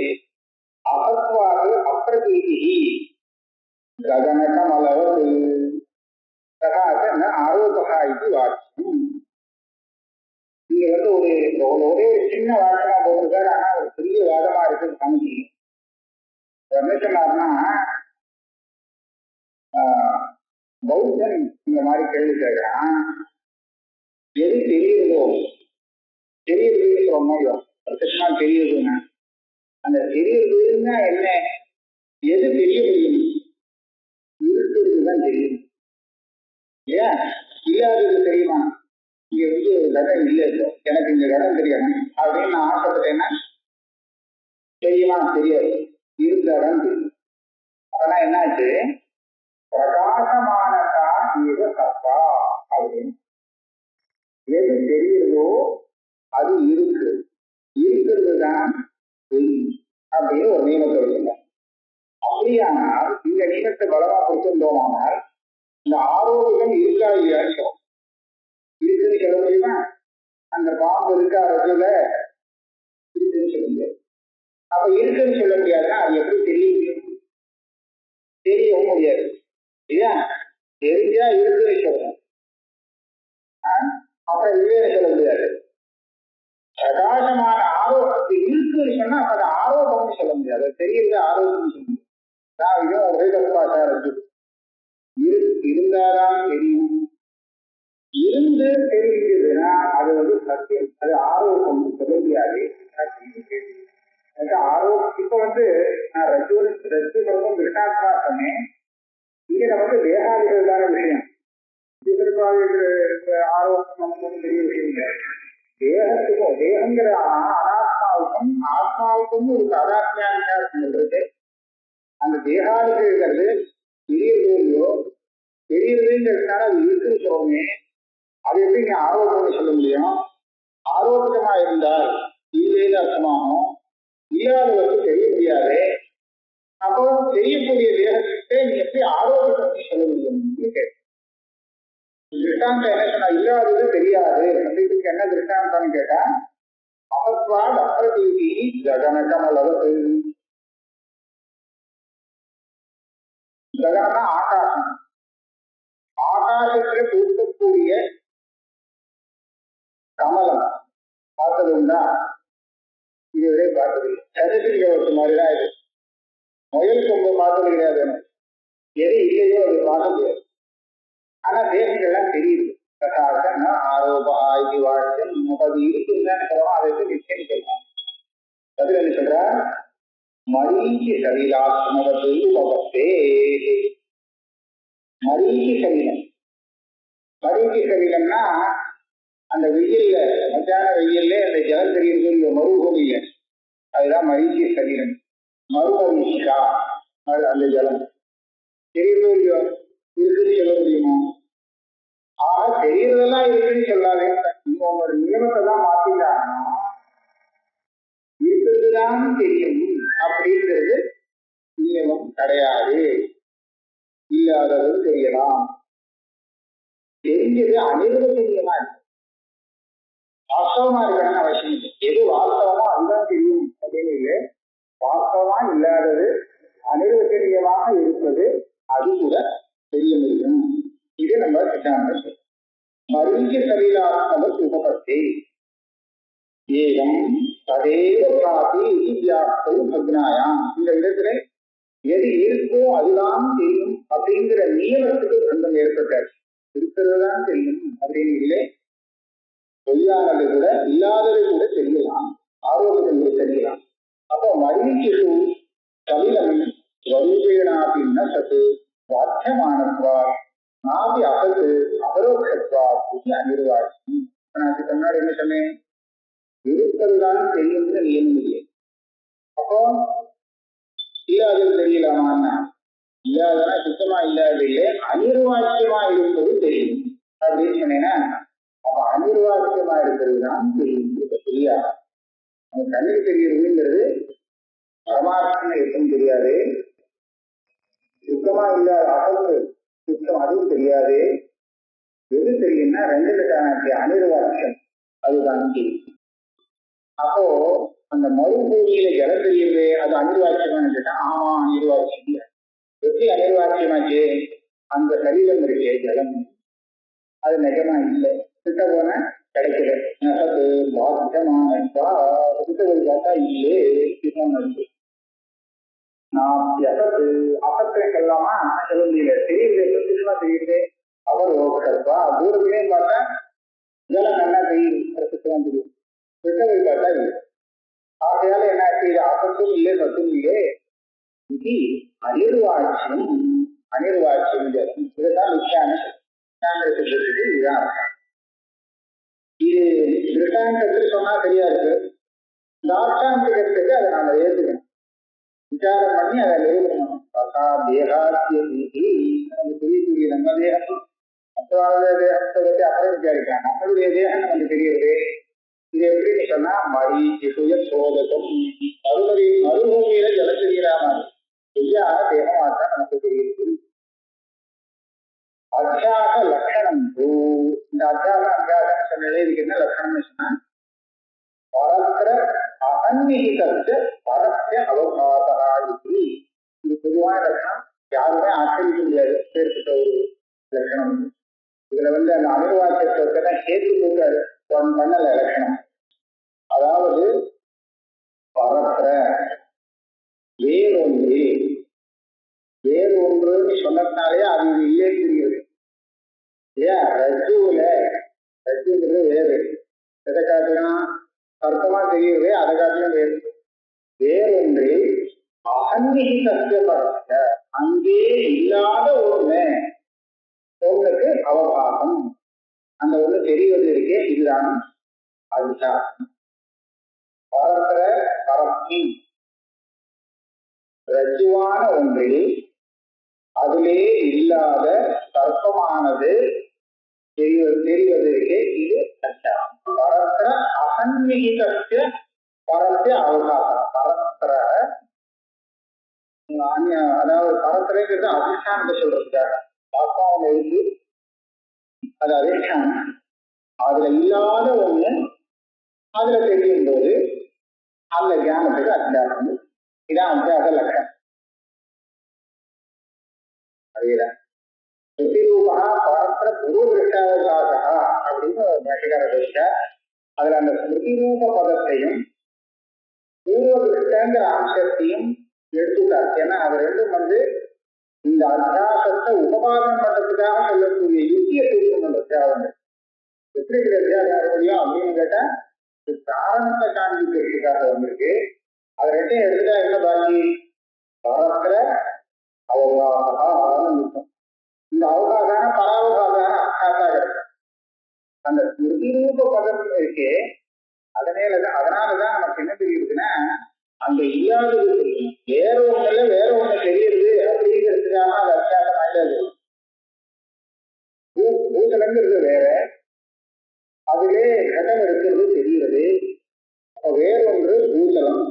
அசத்வாது அப்பிரதீதி ககனகமலவது ஆரோபகா இது வாக்கியம். இங்க ஒரே சின்ன வாதமா போட்டிருக்காரு. ஆனா ஒரு பெரிய வாதமா இருக்குன்னு காமிச்சு என்ன சொன்னார்னா, பௌத்தன் இந்த மாதிரி கேள்வி கேட்கிறான், எது தெரியுதோ தெரியுதுன்னு சொல்ல பிரத்யட்சமா தெரியுதுன்னா அந்த தெரியுதுன்னா என்ன, எது தெரிய முடியும்? இருக்கிறதுதான் தெரியும். ஏன் இல்லாதது தெரியுமா? இங்க ஒரு கடன் இல்லை, எனக்கு இந்த கடன் தெரியணும் அப்படின்னு நான் ஆசைப்பட்டேன்னா தெரியுமா? தெரியாது. இருந்த இடம் தெரியும். அதெல்லாம் என்னாச்சு, பிரகாசமானதா இது தப்பா அப்படின்னு எது தெரியுதோ அது இருக்கிறது தான் அப்படின்னு ஒரு நியமத்தை வச்சுங்க. அப்படியானால் இந்த நியமத்தை பலமா கொடுத்திருந்தோமானால் இந்த ஆரோக்கியம் இருக்கா இல்லையான்னு இருக்குன்னு சொல்ல முடியுமா? அந்த பாம்பு இருக்கா ரஜுல இருக்குன்னு சொல்ல முடியாது. அப்ப இருக்குன்னு சொல்ல முடியாதுன்னா அது எப்படி தெரிய முடியும்? தெரியவும் முடியாது. இல்லையா? தெரிஞ்சா இருக்குன்னு சொல்லணும், அப்புறம் இல்லைன்னு சொல்ல முடியாது. பிரகாசமான ஆரோக்கியம் இருக்குன்னு சொன்னா அது ஆரோக்கியம்னு சொல்ல முடியாது, அது தெரியறது ஆரோக்கியம் சொல்ல முடியாது. நான் இதுவும் ஒரே தப்பாக இருக்கு. இருந்தாதான் தெரியும், இருந்து தெரியுதுன்னா அது சத்தியம், அது ஆரோக்கியம் சொல்ல முடியாது. ஆரோக்கியம் இப்ப நான் ரஜுக்கும் திருஷ்டாந்தமா சொன்னேன். இங்க நமக்கு தேகாதிகள் தான விஷயம். ஆரோக்கியம் நமக்கு பெரிய விஷயம் இல்லை. தேகத்துக்கும் தேகங்கிற அனாத்மாவுக்கும் ஆத்மாவுக்கும் ஒரு சாதாரண இருக்கு. அந்த தேகாதிகள் தெரியலையோ தெரியறதுங்கிறதுனால அது இருக்குன்னு சொல்லணுமே, அது எப்படி நீங்க ஆரோக்கியம் சொல்ல முடியும்? ஆரோக்கியமா இருந்தால் இல்லைன்னு அர்த்தமாகும், இல்லாதவருக்கு தெரிய முடியாது. அப்போ தெரியக்கூடிய தேகத்தை நீ எப்படி ஆரோக்கியத்தை சொல்ல முடியும்? திருஷ்டாந்தம் என்ன சொன்னா, இல்லாதது தெரியாது அப்படிங்கிறதுக்கு என்ன திருஷ்டாந்தம்னு கேட்டா, அவத்வாத் அப்ரதீதி ஜகனகமலவது. ஜகனம்னா ஆகாசம். ஆகாசத்துல தூக்கக்கூடிய கமலம் பார்த்தது உண்டா? இதுவரை பார்த்தது சதசிரி கவச மாதிரிதான் இது. முயல் கொம்பு பார்த்தது கிடையாது, எது இல்லையோ அது பார்க்க முடியாது. ஆனா தேசங்கள்லாம் தெரியுது. பிரகாசம் ஆரோபா இது வாக்கியம் அது இருக்குன்னு சொல்றோம், அதை நிச்சயம் சொல்லலாம். பதில் என்ன சொல்ற? மரீச்சி சரீராத்மவத்து பவத்தே. மரீச்சி சரீரம். மரீச்சி சரீரம்னா அந்த வெயில்ல, மத்தியான வெயில்ல அந்த ஜலம் தெரியுது மறுபூமியில, அதுதான் மரீச்சி சரீரம். மறுமரீஷா அந்த ஜலம் தெரியுதோ இல்லையோ, இருக்குன்னு சொல்ல முடியுமா? ஆக தெரியறதெல்லாம் இருக்குன்னு சொல்லாதே. உங்களோட நியமத்தை தான் மாத்திட்டாங்கன்னா இருக்குதுதான் தெரியும் அப்படிங்கிறது நியமம் கிடையாது. இல்லாதது தெரியலாம். தெரிஞ்சது அனிர்வசனீயமா இருக்கு, வாஸ்தவமா இருக்கணும்னு அவசியம் இல்லை. எது வாஸ்தவமோ அதுதான் தெரியும் அப்படின்னு இல்லை. வாஸ்தவமா இல்லாதது அனிர்வசனீயமாக இருப்பது அது கூட தெரிய முடியும். இது நம்ம சித்தாந்தம் சொல்றோம். மருந்திய சரீராத்மவத் உபபத்தே ஏகம் ததேவ பிராதி வியாப்தம் அக்னாயாம். இந்த இடத்துல எது இருக்கோ அதுதான் தெரியும் அப்படிங்கிற நியமத்துக்கு பந்தம் ஏற்பட்டார். இருக்கிறது தான் தெரியும் அப்படின்னு இல்லை. பொய்யானது கூட இல்லாதது கூட தெரியலாம், ஆரோக்கியம் கூட தெரியலாம். அப்போ மருந்தியு கவிலம் ஸ்வரூபேணாபின்ன சத்து வாக்கியமானத்வா நாபி அகத்து அபரோக்ஷத்வா இது அனிர்வாட்சி. நான் அதுக்கு முன்னாடி என்ன சொன்னேன்? இருப்பதுதான் தெரியும்னு நியமம் இல்லை. அப்போ இல்லாதது தெரியலாமா? இல்லாதனா சுத்தமா இல்லாத இல்லை, அனிர்வாக்கியமா இருப்பது தெரியும் அப்படின்னு சொன்னேன்னா, அப்ப அனிர்வாக்கியமா இருக்கிறது தான் தெரியும். தெரியாது, அந்த கண்ணுக்கு தெரியுதுங்கிறது பரமாத்மா எப்பவும் தெரியாது. சுத்தமா இல்லாத அகத்து சுத்தம் அதுவும் தெரியாது. எது தெரியும்னா ரெண்டு லட்சம் அனிர்வாக்கியம், அதுதான் தெரியும். அப்போ அந்த மறுபூமியில ஜலம் தெரியுது, அது அனிர்வாக்கியமானு கேட்டா ஆமா அனிர்வாக்கியம். எப்படி அனிர்வாக்கியமாச்சு? அந்த சரீரம் இருக்கே ஜலம், அது நிஜமா இல்லை, கிட்ட போன கிடைக்கல. அது பாக்கியமானப்பா கிட்ட போய் பார்த்தா இல்லே இருக்கு. நான் எசத்து அசத்தை சொல்லாமா சொல்ல முடியல, தெரியுது பிரத்யமா தெரியுது. அவர் ஓகப்பா தூரத்திலே பார்த்தா இதெல்லாம் நல்லா தெரியுது, பிரத்யமா தெரியும். கிட்ட போய் பார்த்தா இல்லை. ஆகையால என்ன ஆச்சு? இது ஆபத்தும் இல்லை சத்தும் இல்லை. இது அனிர்வாட்சியம். அனிர்வாட்சியம் இதுதான் முக்கியமான இதுதான். இது திருஷ்டாந்தத்துக்கு சொன்னா தெரியாது, தாஷ்டாந்திகத்துக்கு அதை நாம ஏற்றுக்கணும், விசாரம் பண்ணி அதை நிரூபணம். தேகாத்திய தெரியக்கூடிய நம்ம தேகம் மற்றவாழ்ந்த தேகத்தை பற்றி அப்புறம் விசாரிக்கலாம். நம்மளுடைய தேகம் நமக்கு தெரியுது. இது எப்படின்னு சொன்னா மரீச்சிசுய சோதகம் மறுபூமியில ஜலம் தெரிகிற மாதிரி பொய்யான தேகமாத்தான் நமக்கு தெரியுது. அத்தியாக லட்சணம். இந்த அத்தியாசம் சொன்னதே இதுக்கு என்ன லட்சணம்னு சொன்னா, பரத்திர அசன்னிகிதத்து பரஸ்ய அவபாதா. இது பொதுவான லட்சணம். யாருமே ஆச்சரிக்க முடியாது பேர்பட்ட ஒரு லட்சணம். இதுல அந்த அனுவாக்கியத்தை தான் சேர்த்து போட்டாரு பண்ணல லட்சணம். அதாவது பரப்புற வேறொன்று வேறொன்றுன்னு சொன்னதுனாலே அது இல்லையே தெரியுது. ஏன் ரஜ்ஜுங்கிறது வேறு, எதை காட்டிலும் அர்த்தமா தெரியுது, அதை காட்டிலும் வேறு. வேறொன்று அசன்னிகிதத்தை பரப்புற, அங்கே இல்லாத ஒண்ணுக்கு அவகாசம், அந்த ஒண்ணு தெரிவது இருக்கே, இதுதான் அதுதான் பரப்புற பரப்பி. ரஜுவான ஒன்றில் அதிலே இல்லாத தர்க்கமானது தெரிவதற்கு இது பரத்திர அசன்னிகிதத்திய பரத்திய அவகாசம். பரத்திர அதாவது பரத்திரைங்கிறது அதிஷ்டானத்தை சொல்றதுக்காக வாஸ்தவம் எழுதி அது அதிஷ்டானம். அதுல இல்லாத ஒண்ணு அதுல தெரியும் போது அந்த தியானத்துக்கு அத்தியாசம். இதான் அத்தியாச லட்சணம். அதேதான் ஸ்ருதிரூபா பரத்திர பூர்வதிருஷ்டாவகாசா அப்படின்னு பாஷிகார பேசிட்டார். அதுல அந்த ஸ்ருதிரூப பதத்தையும் பூர்வதிருஷ்டங்கிற அம்சத்தையும் எடுத்துட்டார். ஏன்னா அது ரெண்டும் இந்த அத்தியாசத்தை உபபாதம் பண்றதுக்காக சொல்லக்கூடிய யுத்திய சூத்திரம் பண்றதுக்காக எப்படி வித்தியாசம் அப்படின்னு கேட்டா காரணத்தை காண்பிக்கிறதுக்காக வந்திருக்கு. அது ரெண்டையும் எடுத்துட்டா என்ன பாக்கி பரத்திர அவகாசம். இந்த அவகாசான பராவகாசான அர்த்தாத்தாக இருக்கு. அந்த ஸ்மிருதிரூப பதம் இருக்கே அதனாலதான் நமக்கு என்ன தெரியுதுன்னா அந்த இல்லாதது தெரியும். வேற ஒண்ணுல வேற ஒண்ணு தெரியுது அப்படிங்கிறதுக்காக அது அத்தியாசம் ஆயிடாது. பூசலங்கிறது வேற, அதிலே கடம் இருக்கிறது தெரிகிறது. வேறொன்று பூசலம்,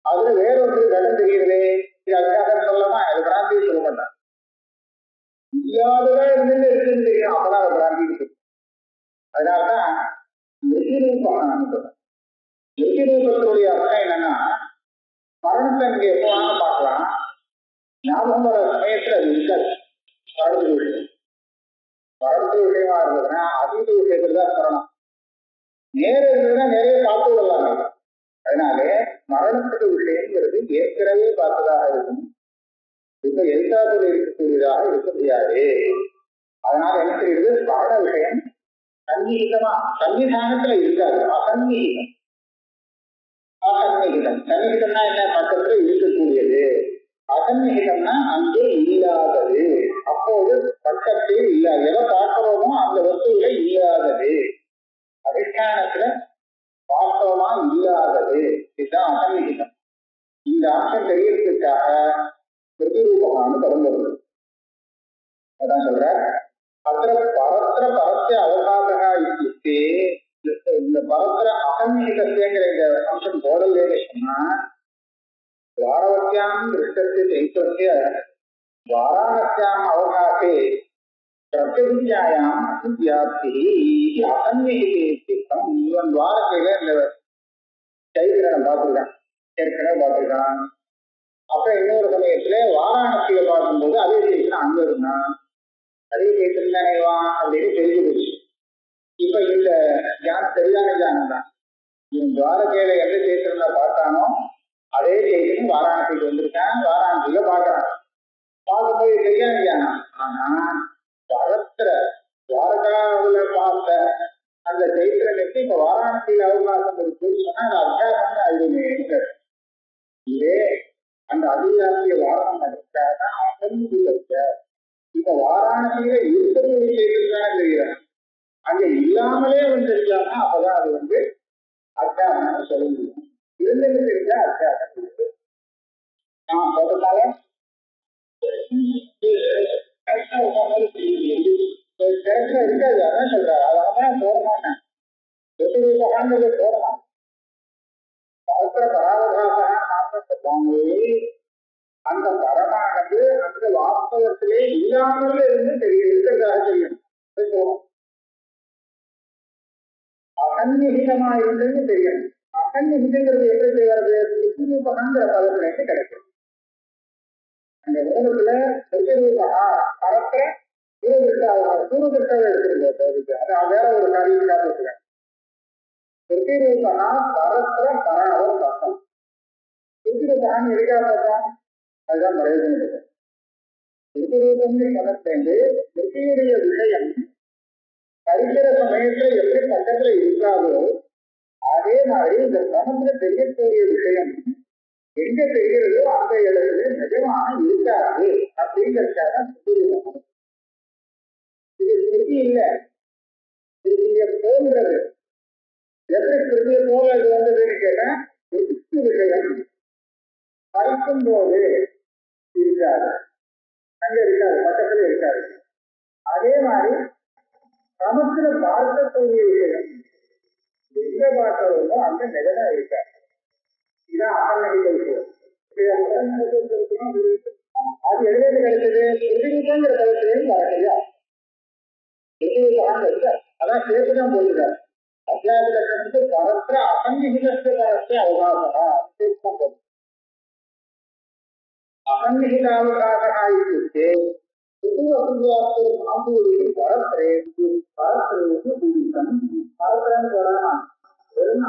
அதுல வேறொன்று கடம் தெரிகிறது. இது அத்தியாசம் சொல்லமா, அது பிராந்தியை சொல்ல மாட்டான். இல்லாததா இருந்து இருக்குன்னு தெரியும், அப்பதான் அது பிராந்தி இருக்கு. அதனாலதான் நிருபம் சொல்றேன். நிருபத்தினுடைய அர்த்தம் என்னன்னா மரணத்தை இங்க எப்போ வேணாலும் பார்க்கலாம், ஞாபகம் வர சமயத்துல அது இருக்காது. மரணத்து விஷயம் மரணத்து விஷயமா இருந்ததுன்னா அதீத விஷயத்துல தான் மரணம். நேர இருந்ததுன்னா நிறைய பார்த்து விடலாம். அதனாலே மரணத்துக்கு விஷயங்கிறது ஏற்கனவே பார்த்ததாக இருக்கும், இப்ப எதிர்காலத்தில் இருக்கக்கூடியதாக இருக்க முடியாது. அதனால என்ன தெரியுது, மரண விஷயம் சன்னிகிதமா சன்னிதானத்துல இருக்காது. அசன்னிகிதம். அசன்னிகிதம் சன்னிகிதம்னா என்ன, பக்கத்துல இருக்கக்கூடியது. அசன்னிகிதம்னா அங்கே இல்லாதது. அப்போது பக்கத்தில் இல்லாது, எதை பார்க்கிறோமோ அந்த வஸ்துவில இல்லாதது, அதிஷ்டானத்துல வாஸ்தவமா இல்லாதது. இதுதான் அசன்னிகிதம். இந்த அம்சம் தெரியறதுக்காக பிரதிரூபமான பரம்பொருள் அதான் சொல்ற. அத்த பரத்திர பரத்திய அவகாசகா இத்தியுக்தே. இந்த பரத்திர அசன்னிகிதத்தைங்கிற இந்த அம்சம் போடலேன்னு சொன்னா வாரவத்தியாம் திருஷ்டத்தை சைத்திரத்திய வாராணசியாம் அவகாசே பிரத்யவித்யாயாம் அசித்யாப்தி அசன்னிகிதம். இவன் துவாரகையில இந்த சைத்திரனை பார்த்துருக்கான், ஏற்கனவே பார்த்துருக்கான். அப்ப இன்னொரு சமயத்துல வாராணசியை பார்க்கும்போது அதே சைத்திரன் அங்க இருந்தான், அதே சைத்திரன் தானேவான் அப்படின்னு தெரிஞ்சு போச்சு. இப்ப இந்த தியானம் சரியான தியானம் தான். இவன் துவாரகையில எந்த சைத்திரனை பார்த்தானோ அதே சைத்திரன் வாராணசிக்கு வந்திருக்கான், வாராணசியில பார்க்கறான். பார்க்கும்போது சரியான தியானம். ஆனா பரத்திர துவாரகாவுல பார்த்த அந்த சைத்திரனுக்கு இப்ப வாராணசியில அவகாசம் இருக்குன்னு சொன்னா அந்த அத்தியாசம் அதுவுமே இதே அந்த அதிகாரத்திய வாரணம் நடக்காத அசன்னிகிதத்த. இப்ப வாராணசியில இருக்கக்கூடிய செய்திகள் தானே தெரிகிறான், அங்க இல்லாமலே அவன் தெரிஞ்சான்னா அப்பதான் அது அத்தியாசம் சொல்ல முடியும். இருந்தது தெரிஞ்சா அத்தியாசம் இருக்கு. நான் சொல்றதால இருக்காது. அதான் சொல்றாரு, அதனாலதான் போடமாட்டேன் போடலாம். பரத்திர பராவகாச அந்த பரமானது அந்த வாஸ்தவத்திலே இல்லாமல் இருந்து இருக்கிறதாக தெரியும். அசன்னிகிதமா இருந்தது தெரியும். அசன்னிகிதங்கிறது எப்படி செய்வது, பிரதிரூபகங்கிற பதத்திலிருந்து கிடைக்கும். அந்த மூணுல பிரதிரூபா பரத்தை சூரகிருஷ்டாவை எடுத்துருங்க. அது வேற ஒரு காரியத்துக்காக இருக்கிறேன். பிரதிரூபா பரத்திர பராவர் பக்கம் பிரதிரூபான்னு எதுக்காக பார்த்தோம்? அதுதான் பிரயோஜனம். பிரதிரூபம்னு சொன்னது பிரதியுடைய விஷயம் படிக்கிற சமயத்துல எப்படி பக்கத்துல இருக்காதோ அதே மாதிரி இந்த சமத்துல தெரியக்கூடிய விஷயம் எங்க தெரிகிறதோ அந்த இடத்துல நிஜமாக இருக்காது அப்படிங்கிறதுக்காக பிரதிரூபம். இது திருப்பி இல்லை, திருப்பிய போன்றது. எப்படி திருப்பிய போல அது வந்ததுன்னு கேட்டா விஷயம் படிக்கும் போது இருக்காது, அங்க இருக்காது, பக்கத்துல இருக்காது. அதே மாதிரி சமுத்திர பார்க்கக்கூடிய விஷயம் எங்க பார்க்கிறோமோ அங்க நிஜமா இருக்காது. இதான் ஆன்மீக விஷயம். அது எழுதி கிடைச்சது பிரதிரூபங்கிற பதத்திலையும் வரலையா? அதான் சேர்த்துதான் போயிருக்காரு. அத்தியாயத்துல கண்டு பரத்திர அசன்னிகிதத்தை பரத்தை அவகாசா அசன்னிகிதாவகாசா இருக்கு. வெறும்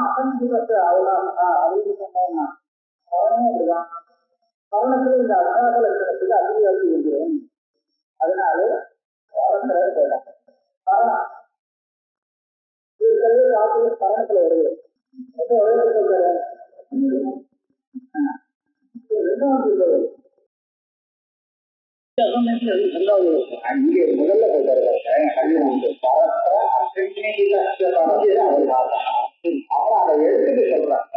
அசன்னிகிதத்தை அவகாசா அப்படின்னு சொன்னா அப்படிதான் கரணத்துல இந்த அவகாச லட்சணத்துல அதிகாரி இருக்கிறேன். அதனால கரணத்துல வருது. இங்கே முதல்ல போட்டாரு அப்புறம் அதை எடுத்துட்டு சொல்றாங்க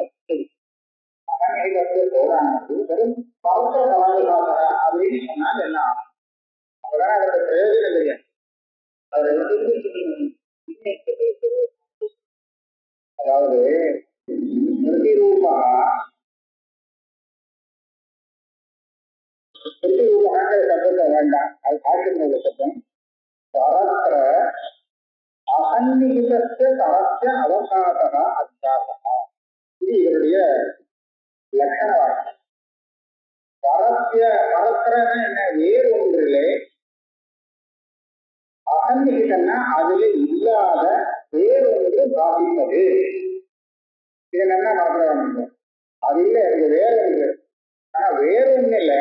வெறும் பரஸ்பர பராமரிக்காக அப்படின்னு சொன்னால் என்ன ஆகும்? அப்பதான் அதோட பிரயோஜனம் இல்லையா? அதாவது பிரதிரூபா சத்தத்தை வேண்டாம், அது காட்டுறது சத்தம். பரஸ்பர அசன்னிகிதஸ்ய பரஸ்ய அவகாசா அத்தியாசா, இது இவருடைய லட்சண வாக்கியம். பரஸ்ய பரஸ்பரன்னா என்ன? வேறு ஒன்றிலே அசன்னிகிதன்னா அதுல இல்லாத வேறு ஒன்று பாதிப்பது. இதை நல்லா மறந்துடாம, அது இல்லை, இது வேற ஒன்று. ஆனா வேறொன்னுல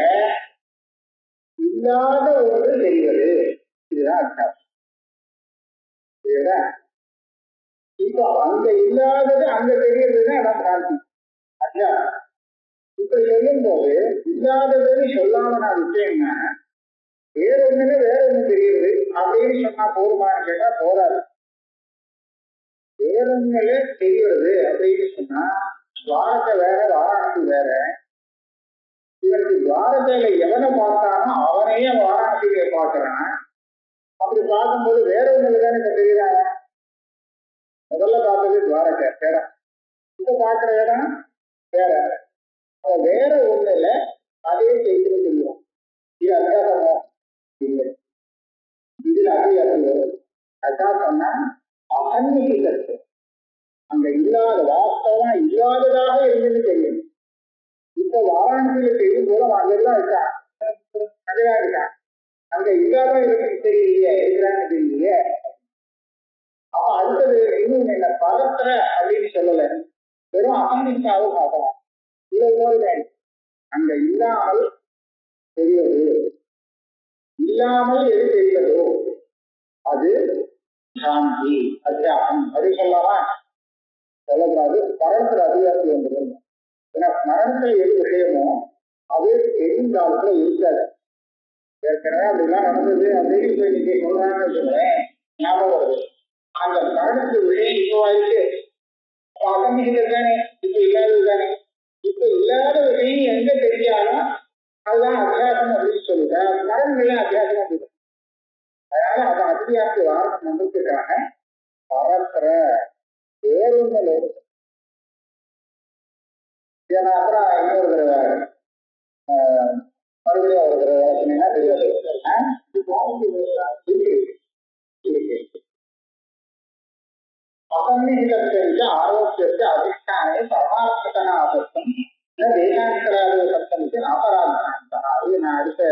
இல்லாத ஒன்று தெரிவது, இதுதான் அர்த்தம். இப்ப அங்க இல்லாதது அங்க தெரியறதுதான் அதான் பிராந்தி. ஐயா இப்ப சொல்லும் போது இல்லாததுன்னு சொல்லாம நான் விட்டேன்னா வேறொன்னுல வேற ஒண்ணு தெரியுது அப்படின்னு சொன்னா போதுமானு கேட்டா போதாது. வேறொன்னுல தெரியுறது அப்படின்னு சொன்னா துவாரத்தை வேற வாராணசி வேற. இவருக்கு துவாரத்தையில எவனை பார்த்தானோ அவனையே வாராணசியில பார்க்கிறான். அப்படி பார்க்கும்போது வேற ஒண்ணுல தானே இப்ப தெரியுறாங்க. முதல்ல பார்த்தது துவாரத்தை வேற, இப்ப பார்க்கிற இடம் வேற. வேற ஒண்ணுல அதே செய்து தெரியும். இது அத்தியாசமா இல்லை, இதுல அத்தியாசம் வரும். அதான் சொன்னா அசன்னிகிதத்து, அங்க இல்லாத வாஸ்தவம் இல்லாததாக இருந்துன்னு தெரியும். இப்ப வாராணசியில செய்யும் போது அங்கெல்லாம் இருக்கான், அங்கதான் இருக்கான். அங்க இல்லாத இருக்கு தெரியலையே, இருக்கிறான்னு தெரியலையே. அப்ப அடுத்தது இன்னும் என்ன பரத்திர அப்படின்னு சொல்லல, வெறும் அசன்னிக்காவும் பார்க்கலாம். இவ்வளவு அங்க இல்லாமல் தெரிவது, இல்லாமல் எது தெரிவதோ அது சாந்தி அத்தியாசம். அது சொல்லலாமா? சொல்லக்கூடாது. பரத்திர அதிகாரத்தில் வந்துடும். ஏன்னா மரணத்துல எது விஷயமோ அது எதிர்காலத்துல இருக்காது. ஏற்கனவே அப்படிலாம் நடந்தது அப்படின்னு போய் நீங்க சொல்றாங்கன்னு சொல்றேன், ஞாபகம் வருது. அந்த மரணத்து விஷயம் இப்போ ஆயிடுச்சு, அசன்னிகிதம் தானே, இப்ப இல்லாதது தானே. இப்ப இல்லாத விஷயம் எங்க தெரியாலும் அதுதான் அத்தியாசம் அப்படின்னு சொல்லுவேன். மரணங்களே அத்தியாசம் அப்படின்னு. அதனால அது அத்தியாச வாரணம் நம்பிக்கைக்காக பரத்திர வேறொன்னு. ஏன்னா அப்புறம் இன்னொரு தடவை மறுபடியும் ஒரு தடவை சொன்னீங்கன்னா தெரியாது. அசன்னிகிதத்திற்கு ஆரோக்கியத்தை அதிஷ்டானே பரமார்த்தனாபத்தம் வேதாந்தராக சத்தமிக்கு அபராதம். அது நான் அடுத்த